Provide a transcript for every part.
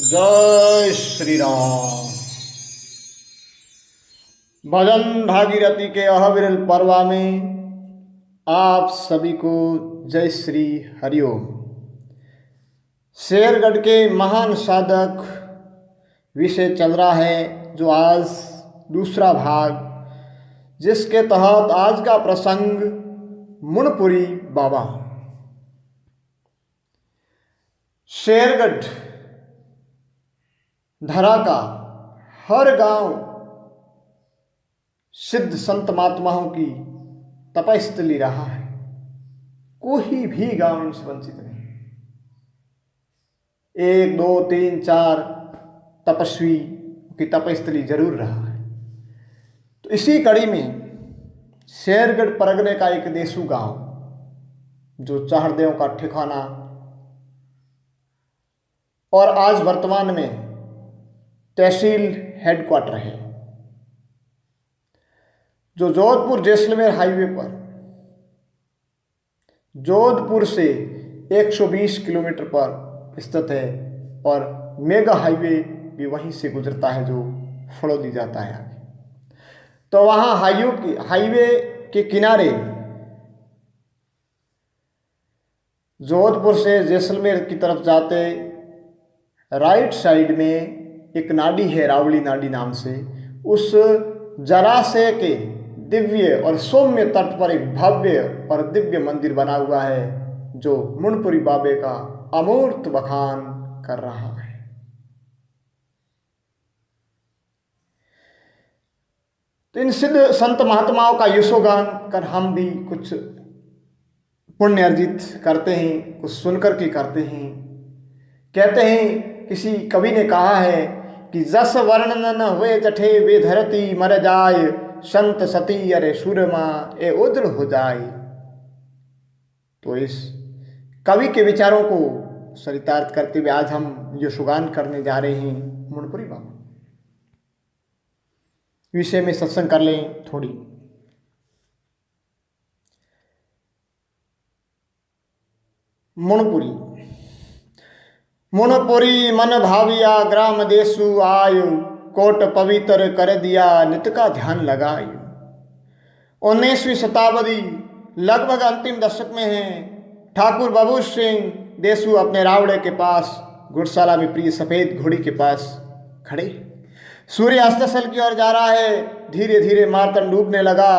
जय श्री राम। भजन भागीरथी के अहविरल पर्वा में आप सभी को जय श्री हरिओम। शेरगढ़ के महान साधक विषय चल रहा है, जो आज दूसरा भाग, जिसके तहत आज का प्रसंग मुनपुरी बाबा। शेरगढ़ धरा का हर गांव सिद्ध संत महात्माओं की तपस्थली रहा है। कोई भी गांव इनसे वंचित नहीं। 1, 2, 3, 4 तपस्वी की तपस्थली जरूर रहा है। तो इसी कड़ी में शेरगढ़ परगने का एक देसू गांव, जो चाहरदेव का ठिकाना और आज वर्तमान में तहसील हेडक्वार्टर है, जो जोधपुर जैसलमेर हाईवे पर जोधपुर से 120 किलोमीटर पर स्थित है, और मेगा हाईवे भी वहीं से गुजरता है, जो फड़ौदी जाता है आगे। तो वहाँ हाईवे के किनारे जोधपुर से जैसलमेर की तरफ जाते राइट साइड में एक नाडी है, रावली नाडी नाम से। उस जलाशय के दिव्य और सौम्य तट पर एक भव्य और दिव्य मंदिर बना हुआ है, जो मुनपुरी बाबे का अमूर्त बखान कर रहा है। तो इन सिद्ध संत महात्माओं का यशोगान कर हम भी कुछ पुण्य अर्जित करते हैं, कुछ सुनकर के करते हैं। कहते हैं, किसी कवि ने कहा है कि जस वर्णन न हुए जठे वे धरती मर जाय, संत सती अरे सुरमा ए उद्र हो जाए। तो इस कवि के विचारों को चरितार्थ करते हुए आज हम यशोगान करने जा रहे हैं मुनपुरी बाबा विषय में। सत्संग कर लें थोड़ी। मुनपुरी मुनपुरी मन भाविया ग्राम देसु आयु, कोट पवित्र कर दिया नित का ध्यान लगायु। 19वीं शताब्दी लगभग अंतिम दशक में है। ठाकुर बाबू सिंह देसु अपने रावड़े के पास गुड़शाला में प्रिय सफेद घोड़ी के पास खड़े। सूर्य अस्ताचल की ओर जा रहा है। धीरे धीरे मार्तंड डूबने लगा।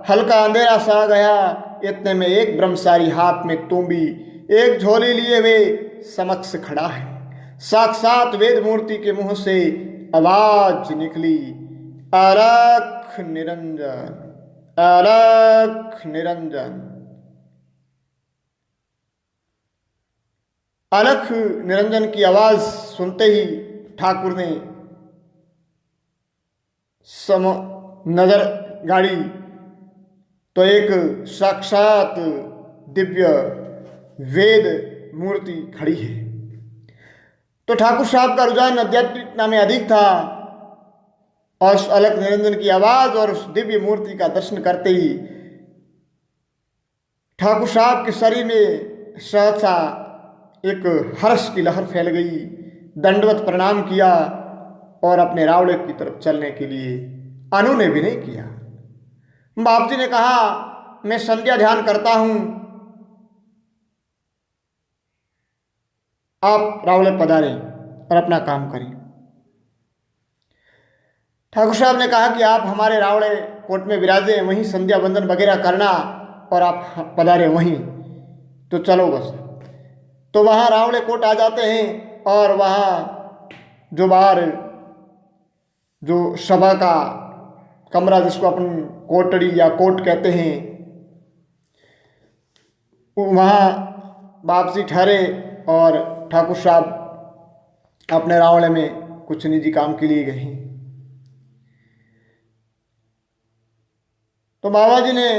हल्का अंधेरा सा आ गया। इतने में एक ब्रह्मचारी हाथ में तोंबी, एक झोली लिए हुए समक्ष खड़ा है। साक्षात वेद मूर्ति के मुंह से आवाज निकली, अलख निरंजन, अलख निरंजन। अलख निरंजन की आवाज सुनते ही ठाकुर ने नजर गाड़ी, तो एक साक्षात दिव्य वेद मूर्ति खड़ी है। तो ठाकुर साहब का रुझान आध्यात्मिकता में अधिक था, और उस अलख निरंजन की आवाज और उस दिव्य मूर्ति का दर्शन करते ही ठाकुर साहब के शरीर में सहसा एक हर्ष की लहर फैल गई। दंडवत प्रणाम किया और अपने रावड़े की तरफ चलने के लिए अनुनय भी नहीं किया। बाप जी ने कहा, मैं संध्या ध्यान करता हूं, आप रावड़े पधारें और अपना काम करें। ठाकुर साहब ने कहा कि आप हमारे रावड़े कोट में विराजे, वहीं संध्या बंदन वगैरह करना, और आप पधारे वहीं, तो चलो बस। तो वहाँ रावड़े कोट आ जाते हैं, और वहाँ जो बाहर जो सभा का कमरा, जिसको अपन कोटड़ी या कोट कहते हैं, वहाँ बाप जी ठहरे, और ठाकुर साहब अपने रावड़े में कुछ निजी काम के लिए गए। तो बाबा जी ने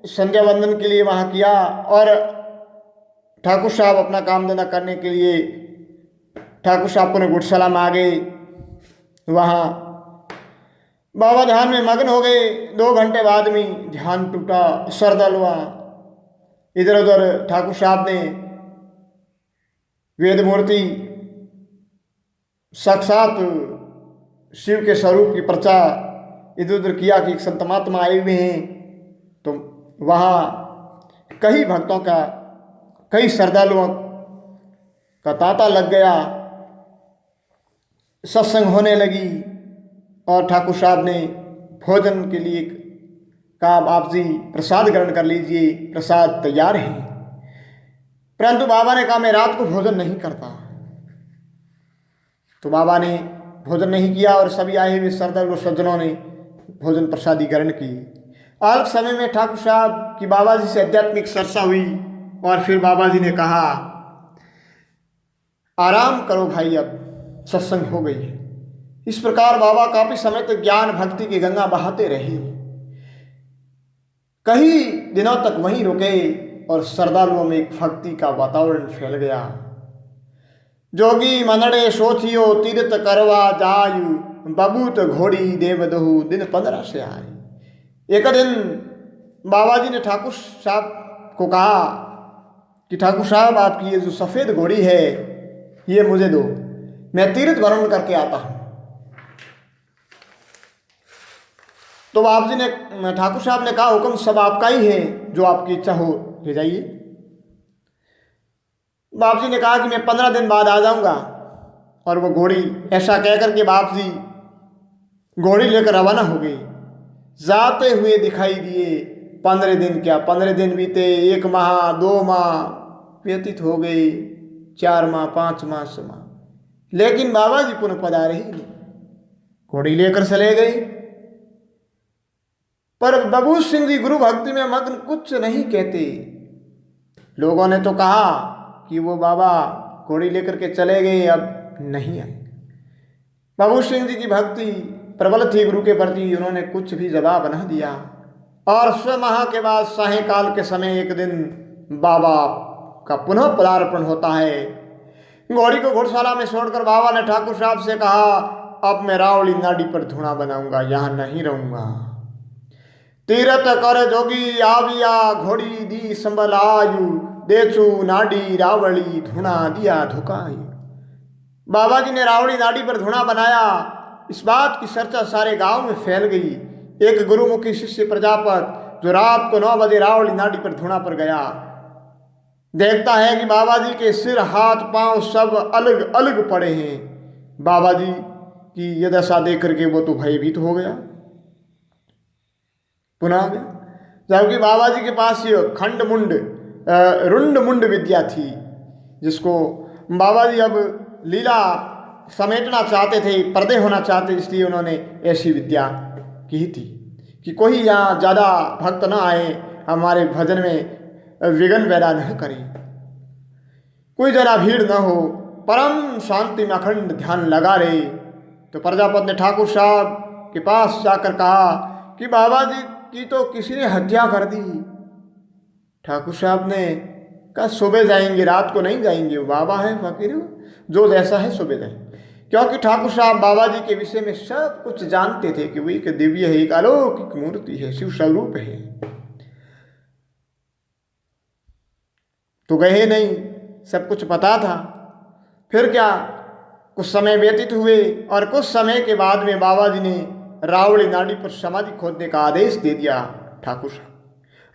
संध्या वंदन के लिए वहाँ किया, और ठाकुर साहब अपना काम धंधा करने के लिए ठाकुर साहब को गुड़शाला में आ गए। वहाँ बाबा ध्यान में मग्न हो गए। 2 घंटे बाद में ध्यान टूटा, सरदल हुआ। इधर उधर ठाकुर साहब ने वेद मूर्ति साक्षात शिव के स्वरूप की प्रचा इधर उधर किया कि एक संत महात्मा आए हुए हैं, तो वहाँ कई भक्तों का, कई श्रद्धालुओं का तांता लग गया, सत्संग होने लगी और ठाकुर साहब ने भोजन के लिए कहा, आप जी प्रसाद ग्रहण कर लीजिए, प्रसाद तैयार है। परंतु बाबा ने कहा मैं रात को भोजन नहीं करता। तो बाबा ने भोजन नहीं किया और सभी आए हुए श्रद्धालु सज्जनों ने भोजन प्रसादी ग्रहण की। अल्प समय में ठाकुर साहब की बाबा जी से आध्यात्मिक चर्चा हुई और फिर बाबा जी ने कहा, आराम करो भाई, अब सत्संग हो गई है। इस प्रकार बाबा काफी समय तक ज्ञान भक्ति की गंगा बहाते रहे। कई दिनों तक वहीं रुके और श्रद्धालुओं में एक भक्ति का वातावरण फैल गया। जोगी मनड़े सोचियो तीर्थ करवा जायु, बबूत घोड़ी देवदहु दिन 15 से आए। एक दिन बाबा जी ने ठाकुर साहब को कहा कि ठाकुर साहब आपकी ये जो सफ़ेद घोड़ी है ये मुझे दो, मैं तीर्थ भ्रमण करके आता हूँ। तो बाबा जी ने, ठाकुर साहब ने कहा, हुक्म सब आपका ही है, जो आपकी इच्छा हो ले जाइए। बाप जी ने कहा कि मैं 15 दिन बाद आ जाऊंगा। और वो घोड़ी, ऐसा कहकर के बाप जी घोड़ी लेकर रवाना हो गई। जाते हुए दिखाई दिए 15 दिन, क्या 15 दिन बीते, 1 माह 2 माह व्यतीत हो गए, 4 माह 5 माह 6 माह, लेकिन बाबा जी पुनः पधारे ही नहीं। घोड़ी लेकर चले गए। पर बबूत सिंह जी गुरु भक्ति में मग्न कुछ नहीं कहते। लोगों ने तो कहा कि वो बाबा घोड़ी लेकर के चले गए, अब नहीं आए। बबूत सिंह जी की भक्ति प्रबल थी गुरु के प्रति, उन्होंने कुछ भी जवाब न दिया। और 6 माह के बाद सायंकाल के समय एक दिन बाबा का पुनः पदार्पण होता है। घोड़ी को घोड़शाला में छोड़कर बाबा ने ठाकुर साहब से कहा, अब मैं रावली नाडी पर धुना बनाऊंगा, यहाँ नहीं रहूंगा। तीरथ कर जोगी आविया, घोड़ी दी संभल आयु, देचू नाडी रावली धुना दिया धुकाई। बाबा जी ने रावली नाडी पर धुना बनाया। इस बात की चर्चा सारे गांव में फैल गई। एक गुरुमुखी शिष्य प्रजापत जो रात को 9 बजे रावली नाडी पर धुना पर गया, देखता है कि बाबा जी के सिर हाथ पांव सब अलग अलग पड़े हैं। बाबा जी की यह दशा देख करके वो तो भयभीत हो गया, पुनः आ गया। जबकि बाबा जी के पास ये खंड मुंड रुंड मुंड विद्या थी, जिसको बाबा जी अब लीला समेटना चाहते थे, पर्दे होना चाहते, इसलिए उन्होंने ऐसी विद्या की थी कि कोई यहाँ ज़्यादा भक्त न आए, हमारे भजन में विघ्न पैदा न करे, कोई जरा भीड़ न हो, परम शांति में अखंड ध्यान लगा रहे। तो प्रजापत ने ठाकुर साहब के पास जाकर कहा कि बाबा जी की तो किसी ने हत्या कर दी। ठाकुर साहब ने कहा सुबह जाएंगे, रात को नहीं जाएंगे, वो बाबा है, फकीर, जो जैसा है सुबह जाएंगे। क्योंकि ठाकुर साहब बाबा जी के विषय में सब कुछ जानते थे कि वो एक दिव्य है, एक अलौकिक मूर्ति है, शिव स्वरूप है। तो गए नहीं, सब कुछ पता था। फिर क्या, कुछ समय व्यतीत हुए और कुछ समय के बाद में बाबा जी ने रावली नाडी पर समाधि खोदने का आदेश दे दिया। ठाकुर साहब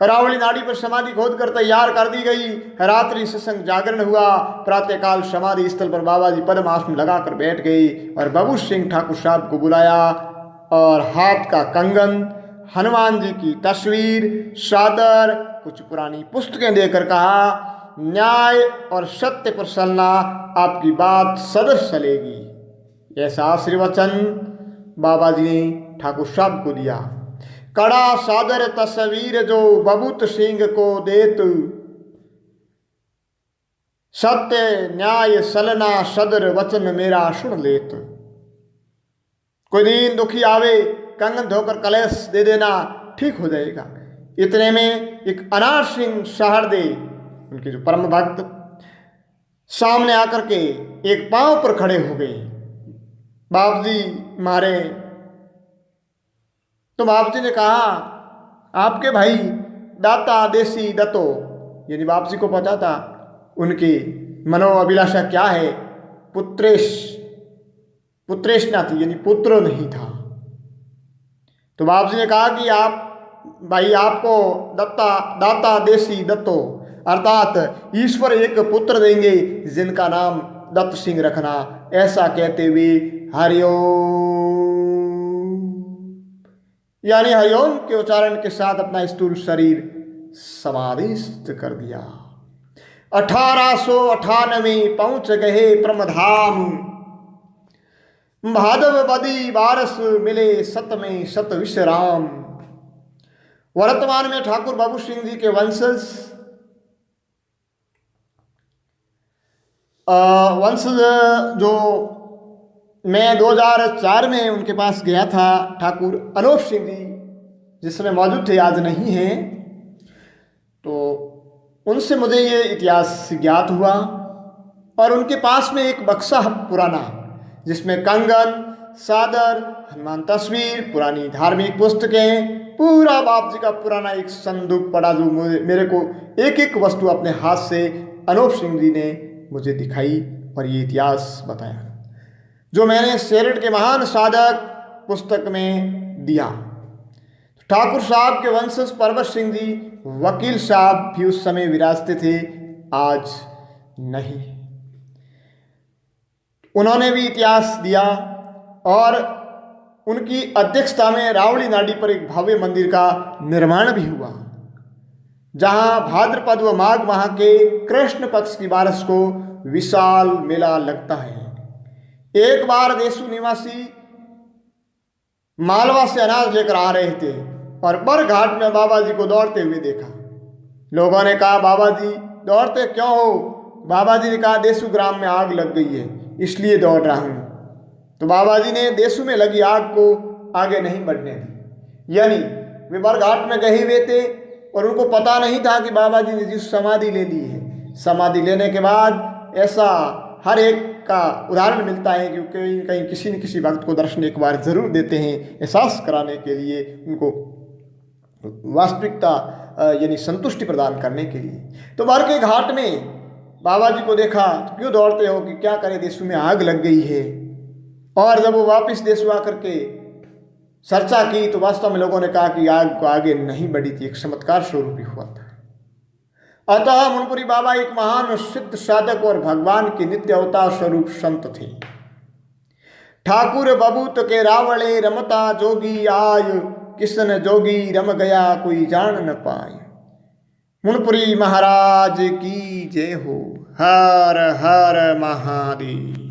रावली नाडी पर समाधि खोद कर तैयार कर दी गई। रात्रि सत्संग जागरण हुआ। प्रातःकाल समाधि स्थल पर बाबा जी पद्मासन लगाकर बैठ गए और बबूत सिंह ठाकुर साहब को बुलाया और हाथ का कंगन, हनुमान जी की तस्वीर, चादर, कुछ पुरानी पुस्तकें देकर कहा, न्याय और सत्य पर चलना, आपकी बात सदस्य चलेगी। ऐसा आशीर्वचन बाबा जी ने ठाकुर साहब को दिया। कड़ा सादर तस्वीर जो बबूत सिंह को देत, सत्य न्याय सलना सदर वचन मेरा सुन लेत। कोई दीन दुखी आवे, कंगन धोकर कलेश दे देना, ठीक हो जाएगा। इतने में एक अनार सिंह सहरदे, उनके जो परम भक्त, सामने आकर के एक पांव पर खड़े हो गए। बाप जी मारे। तो बाप जी ने कहा, आपके भाई दाता देसी दत्तो, यानी बाप जी को पता था उनकी मनोअभिलाषा क्या है, पुत्रेश पुत्रेष्णा थी, यानी पुत्र नहीं था। तो बाप जी ने कहा कि आप भाई आपको दाता देसी दत्तो, अर्थात ईश्वर एक पुत्र देंगे जिनका नाम दत्त सिंह रखना। ऐसा कहते हुए हरिओम, यानी हरिओम के उच्चारण के साथ अपना स्थूल शरीर समाधिस्थ कर दिया। 1898 पहुंच गए प्रमधाम, भादव बदी बारस मिले सत में सत विश्राम। वर्तमान में ठाकुर बाबू सिंह जी के वंशज जो मैं 2004 में उनके पास गया था, ठाकुर अनूप सिंह जी जिस समय मौजूद थे, आज नहीं हैं, तो उनसे मुझे ये इतिहास ज्ञात हुआ। और उनके पास में एक बक्सा पुराना जिसमें कंगन, सादर, हनुमान तस्वीर, पुरानी धार्मिक पुस्तकें, पूरा बाप जी का पुराना एक संदूक पड़ा, जो मेरे को एक एक वस्तु अपने हाथ से अनूप सिंह जी ने मुझे दिखाई और ये इतिहास बताया, जो मैंने सेरठ के महान साधक पुस्तक में दिया। ठाकुर साहब के वंशज परबत सिंह जी वकील साहब भी उस समय विराजते थे, आज नहीं। उन्होंने भी इतिहास दिया और उनकी अध्यक्षता में रावड़ी नाडी पर एक भव्य मंदिर का निर्माण भी हुआ, जहां भाद्रपद व माघ माह के कृष्ण पक्ष की बारस को विशाल मेला लगता है। एक बार देशु निवासी मालवा से अनाज लेकर आ रहे थे और बर घाट में बाबा जी को दौड़ते हुए देखा। लोगों ने कहा, बाबा जी दौड़ते क्यों हो? बाबा जी ने कहा, देशु ग्राम में आग लग गई है इसलिए दौड़ रहा हूं। तो बाबा जी ने देशु में लगी आग को आगे नहीं बढ़ने दी, यानी वे बर घाट में गए हुए थे और उनको पता नहीं था कि बाबा जी ने जिस समाधि ले ली है। समाधि लेने के बाद ऐसा हर एक का उदाहरण मिलता है कि कहीं कहीं किसी न किसी भक्त को दर्शन एक बार जरूर देते हैं, एहसास कराने के लिए, उनको वास्तविकता यानी संतुष्टि प्रदान करने के लिए। तो बर के घाट में बाबा जी को देखा तो क्यों दौड़ते हो, कि क्या करें, देशु में आग लग गई है। और जब वो वापस देशु आकर के चर्चा की तो वास्तव में लोगों ने कहा कि आग को आगे नहीं बढ़ी थी, एक चमत्कार स्वरूप ही हुआ था। अतः मुनपुरी बाबा एक महान सिद्ध साधक और भगवान के नित्य अवतार स्वरूप संत थे। ठाकुर बबूत के रावले रमता जोगी आय, किसन जोगी रम गया कोई जान न पाए। मुनपुरी महाराज की जय हो। हर हर महादेव।